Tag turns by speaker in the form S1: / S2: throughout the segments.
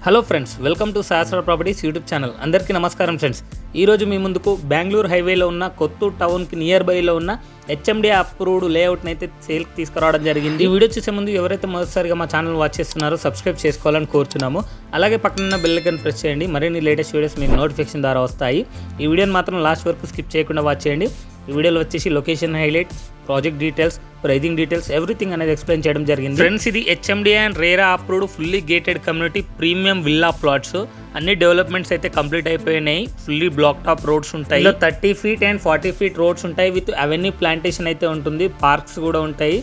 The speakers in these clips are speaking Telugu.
S1: Hello friends, welcome to Sahasra properties YouTube channel. అందరికీ నమస్కారం ఫ్రెండ్స్. ఈరోజు మీ ముందుకు బెంగళూరు హైవేలో ఉన్న కొత్తూరు టౌన్కి నియర్ బైలో ఉన్న హెచ్ఎండి అప్రూవ్డ్ లేఅవుట్ని అయితే సేల్కి తీసుకురావడం జరిగింది. ఈ వీడియో చూసే ముందు ఎవరైతే మొదటిసారిగా మా ఛానల్ వాచ్ చేస్తున్నారో సబ్స్క్రైబ్ చేసుకోవాలని కోరుచున్నాము. అలాగే పక్కన బెల్ ఐకాన్ ప్రెస్ చేయండి. మరిన్ని లేటెస్ట్ వీడియోస్ మీకు నోటిఫికేషన్ ద్వారా వస్తాయి. ఈ వీడియోని మాత్రం లాస్ట్ వరకు స్కిప్ చేయకుండా వాచ్ చేయండి. ఈ వీడియోలో వచ్చేసి location highlight, project details, pricing details, everything అనేది ఎక్స్ప్లెయిన్ చేయడం జరిగింది. ఫ్రెండ్స్, ఇది HMD and RERA approved fully gated community premium villa plots. అన్ని డెవలప్మెంట్స్ అయితే కంప్లీట్ అయిపోయినాయి. ఫుల్లీ బ్లాక్ టాప్ రోడ్స్ ఉంటాయి. 30 feet అండ్ 40 feet రోడ్స్ ఉంటాయి. విత్ అవెన్యూ ప్లాంటేషన్ అయితే ఉంటుంది. పార్క్స్ కూడా ఉంటాయి.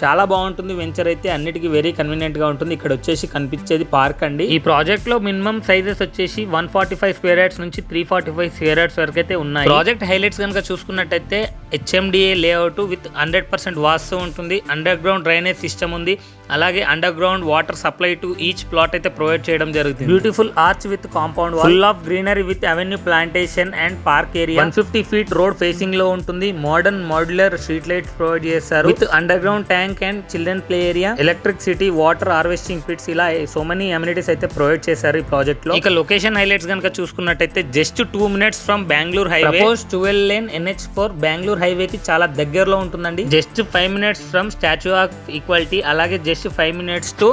S1: చాలా బాగుంటుంది. వెంచర్ అయితే అన్నిటికీ వెరీ కన్వీనియంట్ గా ఉంటుంది. ఇక్కడ వచ్చేసి కనిపించేది పార్క్ అండి. ఈ ప్రాజెక్ట్ లో మినిమం సైజెస్ వచ్చేసి 145 square yards నుంచి 345 square yards వరకు అయితే ఉన్నాయి. ప్రాజెక్ట్ హైలైట్స్ కనుక చూసుకున్నట్టయితే హెచ్ఎండిఏ లేఅవుట్ విత్ 100% వాస్తు ఉంటుంది. అండర్ గ్రౌండ్ డ్రైనేజ్ సిస్టమ్ ఉంది. అలాగే underground water supply to each plot అయితే ప్రొవైడ్ చేయడం జరుగుతుంది. Beautiful arch with compound wall, full of greenery with avenue plantation and park area. 150 feet road facing లో ఉంటుంది. Modern modular street lights provide చేస్తారు. With underground tank and children play area, electricity, water harvesting pits, ఇలా సో మెనీ అమ్యూనిటీస్ అయితే ప్రొవైడ్ చేశారు ఈ ప్రాజెక్ట్ లో. ఇక లొకేషన్ హైలైట్స్ కనుక చూసుకున్నట్టయితే just 2 minutes from Bengaluru highway. Propose 12 lane NH4 Bengaluru highway కి చాలా దగ్గరలో ఉంటుందండి. Just 5 minutes from Statue of Equality. అలాగే just 5 minutes to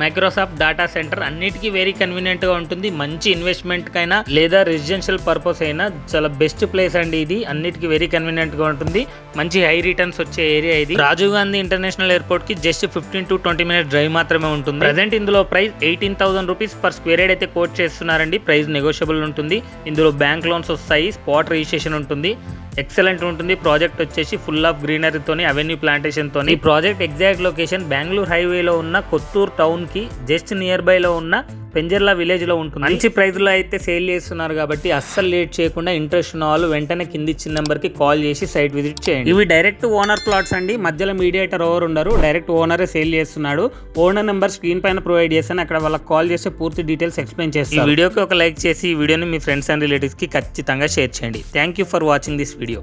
S1: Microsoft data centre. అన్నిటికీ వెరీ కన్వీనియంట్ గా ఉంటుంది. మంచి ఇన్వెస్ట్మెంట్ కైనా లేదా రెసిడెన్షియల్ పర్పస్ అయినా చాలా బెస్ట్ ప్లేస్ అండి ఇది. అన్నిటికీ వెరీ కన్వీనియంట్ గా ఉంటుంది. మంచి హై రిటర్న్స్ వచ్చే ఏరియా ఇది. రాజీవ్ గాంధీ ఇంటర్నేషనల్ ఎయిర్పోర్ట్ కి జస్ట్ 15 to 20 minutes డ్రైవ్ మాత్రమే ఉంటుంది. ప్రెసెంట్ ఇందులో price 18,000 rupees per square yard అయితే కోట్ చేస్తున్నారండి. ప్రైస్ నెగోషియబుల్ ఉంటుంది. ఇందులో బ్యాంక్ లోన్స్ వస్తాయి. స్పాట్ రిజిస్ట్రేషన్ ఉంటుంది. ఎక్సలెంట్ ఉంటుంది. ప్రాజెక్ట్ వచ్చేసి ఫుల్ ఆఫ్ గ్రీనరీతోని, అవెన్యూ ప్లాంటేషన్ తోని. ఈ ప్రాజెక్ట్ ఎగ్జాక్ట్ లొకేషన్ బెంగళూరు హైవేలో ఉన్న కొత్తూరు టౌన్ కి జస్ట్ నియర్ బై లో ఉన్న పెంజర్లా విలేజ్ లో ఉంటుంది. మంచి ప్రైస్ లో అయితే సేల్ చేస్తున్నారు కాబట్టి అస్సలు లేట్ చేయకుండా ఇంట్రెస్ట్ ఉన్న వాళ్ళు వెంటనే కింది ఇచ్చిన నెంబర్ కి కాల్ చేసి సైట్ విజిట్ చేయండి. ఇవి డైరెక్ట్ ఓనర్ ప్లాట్స్ అండి. మధ్యలో మీడియేటర్ ఎవరు ఉండరు. డైరెక్ట్ ఓనరే సేల్ చేస్తున్నాడు. ఓనర్ నెంబర్ స్క్రీన్ పైన ప్రొవైడ్ చేస్తాను. అక్కడ వాళ్ళకి కాల్ చేసి పూర్తి డీటెయిల్స్ ఎక్స్ప్లెయిన్ చేస్తారు. ఈ వీడియోకి ఒక లైక్ చేసి ఈ వీడియోని మీ ఫ్రెండ్స్ అండ్ రిలేటివ్స్ కి ఖచ్చితంగా షేర్ చేయండి. Thank you for watching this video.